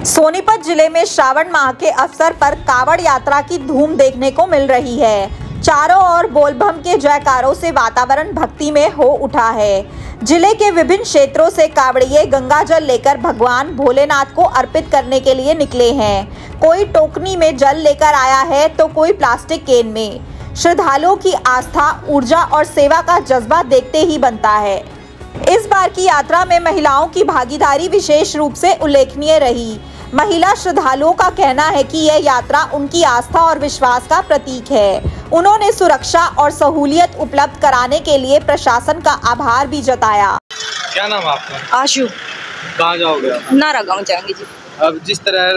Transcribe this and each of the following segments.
सोनीपत जिले में श्रावण माह के अवसर पर कावड़ यात्रा की धूम देखने को मिल रही है। चारों ओर बोलबम के जयकारों से वातावरण भक्ति में हो उठा है। जिले के विभिन्न क्षेत्रों से कावड़िए गंगा जल लेकर भगवान भोलेनाथ को अर्पित करने के लिए निकले हैं। कोई टोकनी में जल लेकर आया है तो कोई प्लास्टिक केन में। श्रद्धालुओं की आस्था, ऊर्जा और सेवा का जज्बा देखते ही बनता है। इस बार की यात्रा में महिलाओं की भागीदारी विशेष रूप से उल्लेखनीय रही। महिला श्रद्धालुओं का कहना है कि यह यात्रा उनकी आस्था और विश्वास का प्रतीक है। उन्होंने सुरक्षा और सहूलियत उपलब्ध कराने के लिए प्रशासन का आभार भी जताया। क्या नाम है आपका? आशु। कहाँ जाओगे आप? नारा गाँव जाएंगे जी। अब जिस तरह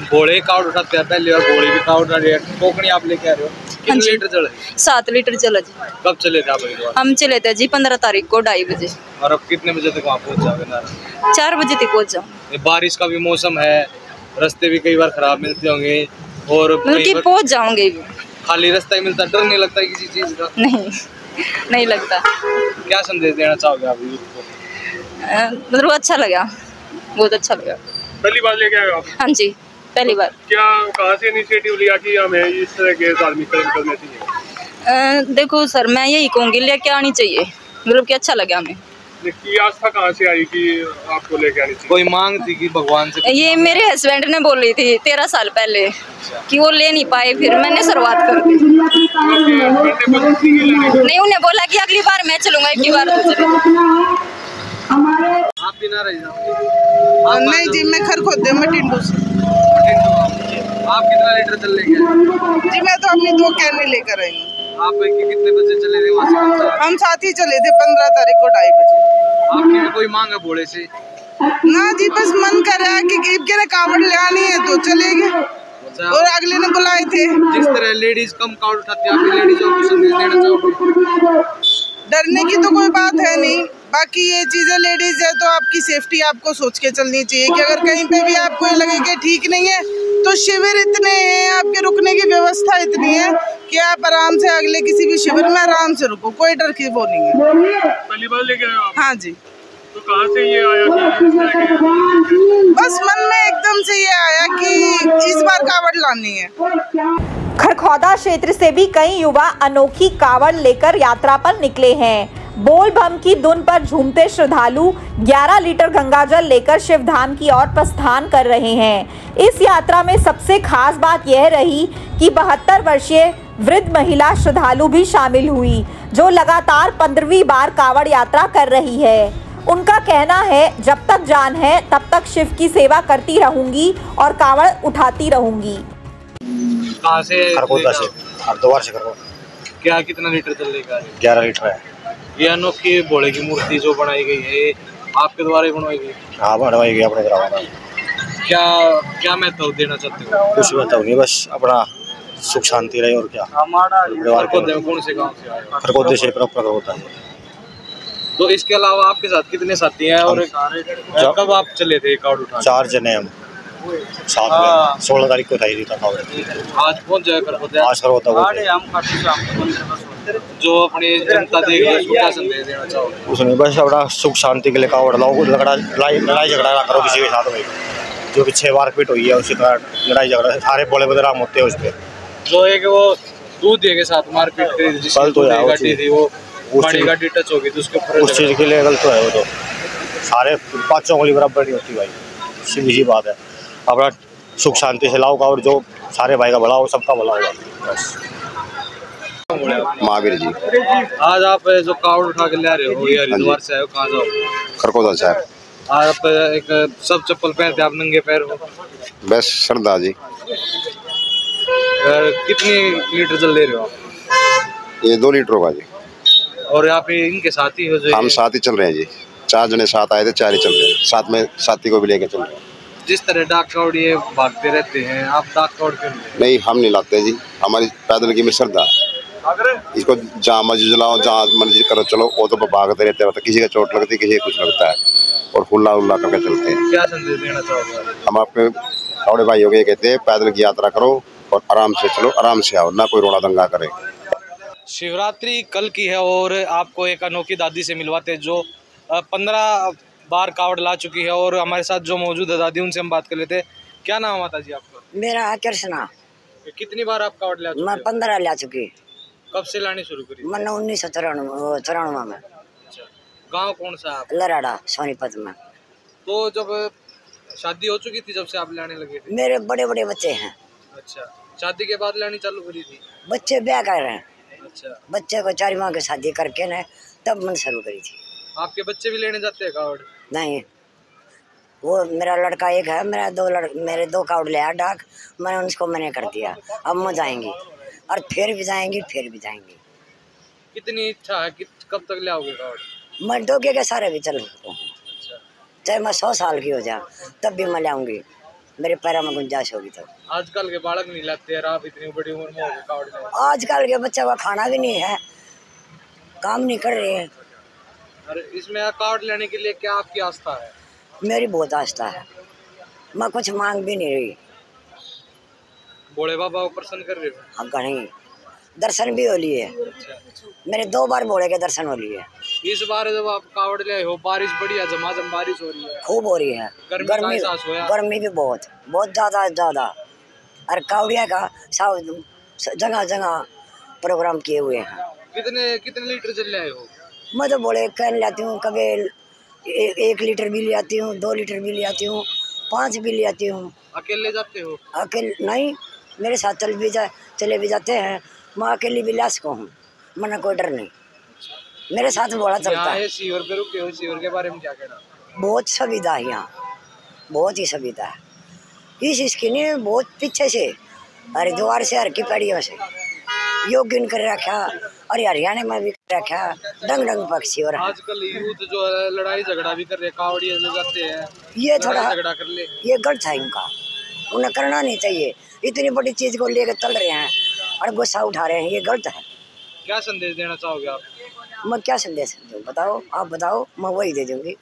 घोड़े कावड़ उठाते हैं पहले और घोड़े भी कावड़ उठा रहे हैं, टोकनी आप लेके आ रहे हो, कितने लीटर चला? 7 लीटर चला जी। कब चले थे आप? हम चले थे जी 15 तारीख को 2:30 बजे। और अब कितने बजे तक वहाँ पहुँच जाओगे नारा? 4 बजे तक पहुँच जाओ। बारिश का भी मौसम है, रास्ते भी कई बार खराब मिलते होंगे और पहुँच जाओगे। खाली रास्ता ही मिलता, डर नहीं लगता किसी चीज का? नहीं लगता। क्या संदेश देना चाहोगे आप यूथ को? मतलब अच्छा लगा, बहुत अच्छा लगा। पहली बार लेके आए आप? हाँ जी, पहली बार। क्या कहाँ से इनिशिएटिव लिया कि हमें इस तरह के धार्मिक कर्म करने चाहिए? देखो सर, मैं यही कहूँगी लेके आनी चाहिए, मतलब कि अच्छा लगा हमें। की आस्था कहाँ से आई कि आपको लेके आनी चाहिए? कोई मांग थी कि भगवान से? ये मेरे हस्बैंड ने बोली थी 13 साल पहले कि वो ले नहीं पाए, फिर मैंने शुरुआत कर दी। नहीं, उन्हें बोला कि अगली बार मैं चलूंगा, एक बार तो चले। आप भी ना रही नहीं जी, मैं खरखोदे मटिंडू से। आप कितना लीटर चल लेके आए? जी मैं तो अपनी 2 कैन लेकर आई हूँ। आप कितने बजे चले थे वहाँ से? हम साथ ही चले थे 15 तारीख को 2:30 बजे। आपकी भी कोई मांग है भोले से? ना जी, बस मन कर रहा है कि कावड़ ले आनी है तो चलेंगे। और अगले ने बुलाए थे। जिस तरह लेडीज कम कावड़ उठाती है, आप लेडीजों को संदेश देना चाहोगे? डरने की तो कोई बात है नहीं, बाकी ये चीजें लेडीज है तो आपकी सेफ्टी आपको सोच के चलनी चाहिए कि अगर कहीं पे भी आपको ये लगे कि ठीक नहीं है तो शिविर इतने हैं, आपके रुकने की व्यवस्था इतनी है कि आप आराम से अगले किसी भी शिविर में आराम से रुको, कोई डर की वो नहीं है। पहली बार लेके आए आप? हाँ जी। तो कहाँ से ये आया कि बस मन में एकदम से ये आया कि इस बार कावड़ लानी है। खरखौदा क्षेत्र से भी कई युवा अनोखी कावड़ लेकर यात्रा पर निकले हैं। बोल बम की धुन पर झूमते श्रद्धालु 11 लीटर गंगाजल लेकर शिवधाम की ओर प्रस्थान कर रहे हैं। इस यात्रा में सबसे खास बात यह रही कि 72 वर्षीय वृद्ध महिला श्रद्धालु भी शामिल हुई, जो लगातार 15वीं बार कावड़ यात्रा कर रही है। उनका कहना है, जब तक जान है तब तक शिव की सेवा करती रहूंगी और कावड़ उठाती रहूंगी। कहाँ से? खरगोदा से, हरिद्वार से खरगोदा। क्या कितना लीटर चल लेगा? 11 लीटर है। ये अनोखी भोले की मूर्ति जो बनाई गई है, ये आपके द्वारा ही बनवाई गई? हाँ, बनवाई गई अपने द्वारा। क्या महत्व देना चाहते हो? कुछ महत्व नहीं, बस अपना सुख शांति रहे और क्या। कौन से गाँव से आए? खरगोदे से प्रॉपर होता है। तो इसके अलावा आपके साथ कितने साथी हैं और कब आप चले थे कावड़ उठाने? 4 जने हम साथ में। 16 तारीख को उठाई थी कावड़। आज पहुंच जाए खरगोदा? आज खरगोदा जो अपनी जनता देख रही है, उसको क्या संदेश देना चाहोगे? उसमें बस अपना सुख शांति के लिए कावड़ लाओ, लड़ाई झगड़ा ना करो किसी के साथ में। जो कि 6 बार पीट हुई है उसी तरह लड़ाई झगड़ा सारे बोले बदनाम होते हैं उस पर। जो एक वो दूध के साथ मारपीट करी थी, कल तो गाड़ी थी, वो पानी गाड़ी टच होगी तो उसके ऊपर उस चीज़ के लिए गलत तो है। वो तो सारे 5 उंगली बराबर नहीं होती भाई, सीधी सी बात है। अपना सुख शांति से लाओ कावड़, जो सारे भाई का भला हो, सबका भला होगा बस। महावीर जी। आज आप जो कावड़ उठा के ले रहे हो, ये हरिद्वार से आए हो, कहाँ जाओगे? खरगोदा से। आप एक सब चप्पल पहनते, आप नंगे पैर हो? बस श्रद्धा जी। कितनी लीटर जल ले रहे हो आप? ये 2 लीटर होगा जी। और यहाँ पे इनके साथी हो? जो हम साथ ही चल रहे हैं जी, 4 जने साथ आए थे, 4 ही चल रहे हैं, साथ में साथी को भी लेके चल रहे हैं। जिस तरह डाक कावड़ ये भागते रहते हैं, आप डाक कावड़ क्यों नहीं? हम नहीं लाते जी, हमारी पैदल की में श्रद्धा। इसको जहाँ मर्जी चलाओ, जहाँ मर्जी करो, चलो वो तो भागते रहते हैं। किसी का चोट लगती है, किसी का कुछ लगता है, और हुल्ला हुल्ला करके चलते हैं। क्या संदेश देना चाहोगे? हम आपके कावड़े भाइयों के कहते हैं, पैदल की यात्रा करो और आराम से चलो, आराम से आओ, ना कोई रोना दंगा करे। शिवरात्रि कल की है और आपको एक अनोखी दादी से मिलवाते हैं जो 15 बार कावड़ ला चुकी है, और हमारे साथ जो मौजूद है दादी, उनसे हम बात कर लेते हैं। क्या नाम है माता जी आपका? मेरा कृष्णा। कितनी बार आप कावड़ ला चुके? मैं 15 ला चुकी। कब से लानी शुरू करी? मैंने 1994 में। अच्छा, गांव कौन सा है? लराड़ा सोनीपत में। तो जब शादी हो चुकी थी जब से आप लाने लगे थे? मेरे बड़े बड़े बच्चे हैं। अच्छा, शादी के बाद लानी चालू करी थी? बच्चे ब्याह कर रहे हैं। अच्छा, बच्चे को 4 माह की शादी करके ना तब मैंने शुरू करी थी। आपके बच्चे भी लेने जाते हैं कावड़? नहीं, वो मेरा लड़का एक है, मेरे 2 कावड़ ले आया डाक, मैंने उनको मैंने कर दिया। अब मैं जाएंगी और फिर भी जाएंगी, फिर भी जाएंगी। कितनी इच्छा है कि कब तक ले आओगे कावड़? मैं डोके के सारे भी चल सकता हूँ, चाहे मैं 100 साल की हो जाऊँ तब भी मैं लाऊंगी, मेरे पैरों में गुंजाइश होगी। तो आजकल के बालक नहीं लाते यार, आप इतनी बड़ी उम्र में हो गए कावड़ ले। आजकल के बच्चे का खाना भी नहीं है, काम नहीं कर रहे हैं। और इसमें कावड़ लेने के लिए क्या आपकी आस्था है? मेरी बहुत आस्था है, मैं कुछ मांग भी नहीं रही। भोले बाबा को प्रसन्न कर रहे हो? हम कहीं दर्शन भी हो लिए, मेरे 2 बार भोले के दर्शन हो लिए। इस बार जब आप कावड़ ले हो, बारिश बढ़िया झमाझम बारिश हो रही है, खूब हो रही है। गर्मी भी बहुत ज़्यादा। और कावड़िया का सब जगह जगह प्रोग्राम किए हुए हैं। कितने लीटर जल आए हो? मैं तो बोले कैन लाती हूँ, कभी 1 लीटर भी ले आती हूँ, 2 लीटर भी ले आती हूँ, 5 भी ले आती हूँ। अकेले जाते हो? अकेले नहीं, मेरे साथ चले भी जाते हैं। मैं अकेली भी ला सकूँ हूँ, मना कोई डर नहीं, मेरे साथ बड़ा चलता है। शिविर पे रुके हो, शिविर के बारे में क्या कहना? बहुत सुविधा है यहाँ, बहुत ही सुविधा है। इस इसकी नहीं, बहुत पीछे से हरिद्वार से हर की पैड़ियों से योगिन कर रखा, और हरियाणा में भी कर रखा, डंग पक्षी। और आजकल यूथ जो है लड़ाई झगड़ा भी कर रहे, कावड़िया ले जाते हैं, ये थोड़ा झगड़ा कर ले, ये गलत है इनका, उन्हें करना नहीं चाहिए। इतनी बड़ी चीज को लेकर चल रहे हैं और गुस्सा उठा रहे हैं, ये गलत है। क्या संदेश देना चाहोगे आप? मैं क्या संदेश दूँ, बताओ, आप बताओ, मैं वही दे दूंगी।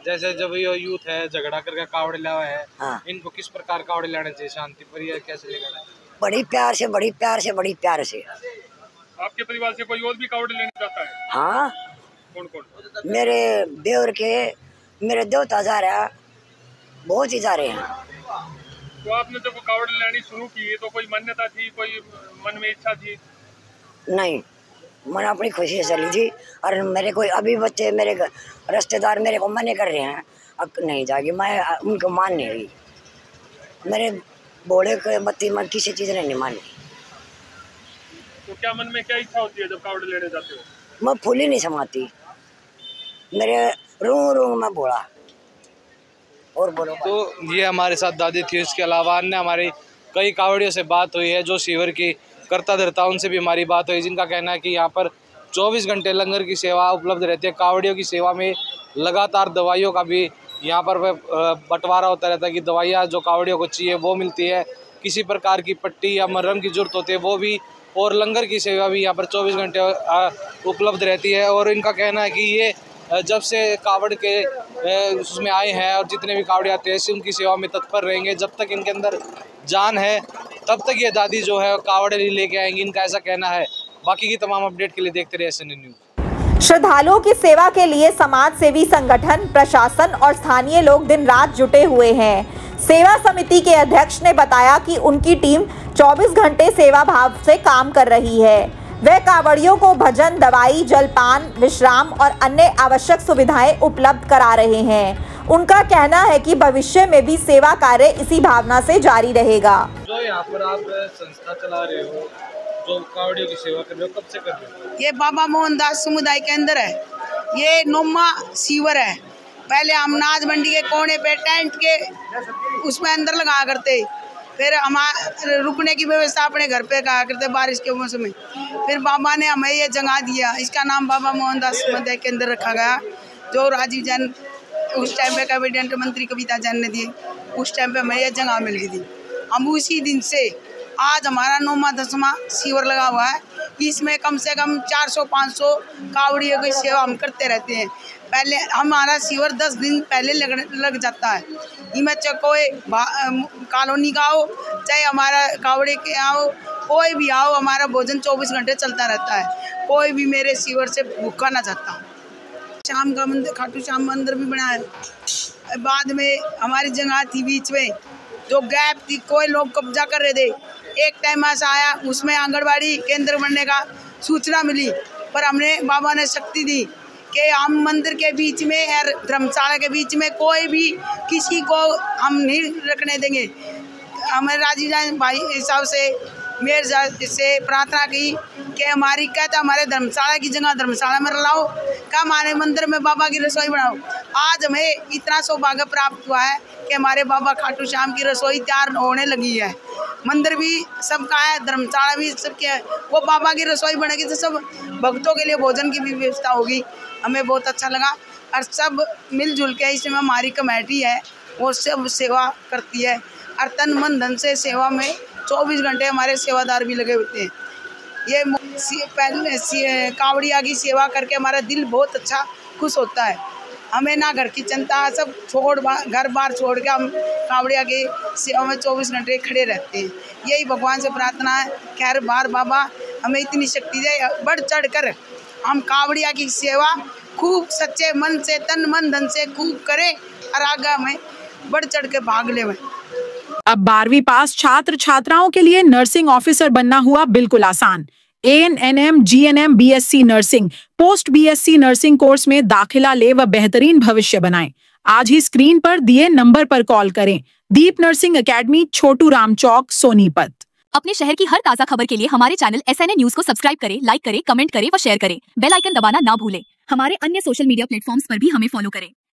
जैसे जब ये यूथ है झगड़ा करके कावड़ लावा है, हाँ। इनको किस प्रकार कावड़ लाने चाहिए? शांति पर या कैसे लेना? बड़ी प्यार से, बड़ी प्यार से, बड़ी प्यार से। आपके परिवार से कोई और भी कावड़ लेने जाता है? हाँ, कौन कौन? मेरे देवर के, मेरे देवता जा रहा, बहुत ही जा रहे हैं। तो आपने जब कावड़ लेनी शुरू की तो कोई मान्यता थी, कोई मन में इच्छा थी? नहीं, मैंने अपनी खुशी से चली थी। और मेरे कोई अभी बच्चे, मेरे रिश्तेदार मेरे को मना कर रहे हैं, अब नहीं जाएगी, मैं उनको मान नहीं रही। मेरे बोले के बत्ती में किसी चीज़ ने नहीं मानी। तो क्या मन में क्या इच्छा होती है जब कावड़ लेने जाते हो? मैं फूल ही नहीं समाती, मेरे रूम में बोला। और बोलो। तो ये हमारे साथ दादी थी, इसके अलावा अन्य हमारी कई कावड़ियों से बात हुई है जो शिविर की करता धरता, उनसे भी हमारी बात हुई, जिनका कहना है कि यहाँ पर 24 घंटे लंगर की सेवा उपलब्ध रहती है। कावड़ियों की सेवा में लगातार दवाइयों का भी यहाँ पर बंटवारा होता रहता है कि दवाइयाँ जो कावड़ियों को चाहिए वो मिलती है, किसी प्रकार की पट्टी या मरहम की जरूरत होती है वो भी, और लंगर की सेवा भी यहाँ पर 24 घंटे उपलब्ध रहती है। और इनका कहना है कि ये जब से कावड़ के उसमें आए हैं और जितने भी कावड़े आते हैं उनकी सेवा में तत्पर रहेंगे, जब तक इनके अंदर जान है तब तक ये दादी जो है कावड़े लेके आएंगी, इनका ऐसा कहना है। बाकी की तमाम अपडेट के लिए देखते रहिए SNN न्यूज़। श्रद्धालुओं की सेवा के लिए समाज सेवी संगठन, प्रशासन और स्थानीय लोग दिन रात जुटे हुए हैं। सेवा समिति के अध्यक्ष ने बताया कि उनकी टीम 24 घंटे सेवा भाव से काम कर रही है। वे कावड़ियों को भजन, दवाई, जलपान, विश्राम और अन्य आवश्यक सुविधाएं उपलब्ध करा रहे हैं। उनका कहना है कि भविष्य में भी सेवा कार्य इसी भावना से जारी रहेगा। जो यहाँ पर आप संस्था चला रहे हो, जो कावड़ियों की सेवा कर रहे हो, कब से कर रहे हो? ये बाबा मोहनदास समुदाय के अंदर है, ये नोमा शिविर है। पहले हम नाज मंडी के कोने पे टेंट के उसमें अंदर लगा करते, फिर हमारे रुकने की व्यवस्था अपने घर पे करा करते बारिश के मौसम में। फिर बाबा ने हमें ये जगह दिया, इसका नाम बाबा मोहनदास समुदाय के अंदर रखा गया, जो राजीव जैन उस टाइम पे कैबिनेट मंत्री कविता जैन ने दिए, उस टाइम पे हमें ये जगह मिल गई थी। हम उसी दिन से आज हमारा 9वां 10वां शिविर लगा हुआ है। इसमें कम से कम 400-500 कावड़ियों की सेवा हम करते रहते हैं। पहले हमारा शिविर 10 दिन पहले लग जाता है। इमें चाहे कोई कॉलोनी का हो, चाहे हमारा कावड़े के आओ, कोई भी आओ, हमारा भोजन 24 घंटे चलता रहता है। कोई भी मेरे शिविर से भूखा ना जाता। शाम का मंदिर, खाटू श्याम मंदिर भी बना है। बाद में हमारी जगह थी बीच में, जो गैप थी, कोई लोग कब्जा कर रहे थे। एक टाइम ऐसा आया, उसमें आंगनबाड़ी केंद्र बनने का सूचना मिली, पर हमने बाबा ने शक्ति दी कि हम मंदिर के बीच में और धर्मशाला के बीच में कोई भी किसी को हम नहीं रखने देंगे। हमें राजीव जान भाई हिसाब से मेयर से प्रार्थना की कि हमारी कहता हमारे धर्मशाला की जगह धर्मशाला में लाओ, क्या हमारे मंदिर में बाबा की रसोई बनाओ। आज हमें इतना सौभाग्य प्राप्त हुआ है कि हमारे बाबा खाटू श्याम की रसोई तैयार होने लगी है। मंदिर भी सबका है, धर्मशाला भी सबके है। वो बाबा की रसोई बनेगी तो सब भक्तों के लिए भोजन की भी व्यवस्था होगी। हमें बहुत अच्छा लगा और सब मिलजुल के, इसमें हमारी कमेटी है वो सब सेवा करती है और तन मन धन से सेवा में 24 घंटे हमारे सेवादार भी लगे होते हैं। ये पहले कावड़िया की सेवा करके हमारा दिल बहुत अच्छा खुश होता है। हमें ना घर की चिंता, सब घर बार छोड़ के हम कावड़िया की सेवा में 24 घंटे खड़े रहते हैं। यही भगवान से प्रार्थना है, खैर बार बाबा हमें इतनी शक्ति दे, बढ़ चढ़ कर हम कावड़िया की सेवा खूब सच्चे मन से, तन मन धन से खूब करें और आगे हमें बढ़ चढ़ के भाग ले। अब 12वीं पास छात्र छात्राओं के लिए नर्सिंग ऑफिसर बनना हुआ बिल्कुल आसान। ANM GNM BSc nursing, post BSc nursing course में दाखिला ले व बेहतरीन भविष्य बनाएं। आज ही स्क्रीन पर दिए नंबर पर कॉल करें। दीप नर्सिंग एकेडमी, छोटू राम चौक, सोनीपत। अपने शहर की हर ताजा खबर के लिए हमारे चैनल SNA न्यूज को सब्सक्राइब करें, लाइक करें, कमेंट करें व शेयर करें। बेल आइकन दबाना ना भूलें। हमारे अन्य सोशल मीडिया प्लेटफॉर्म्स पर भी हमें फॉलो करें।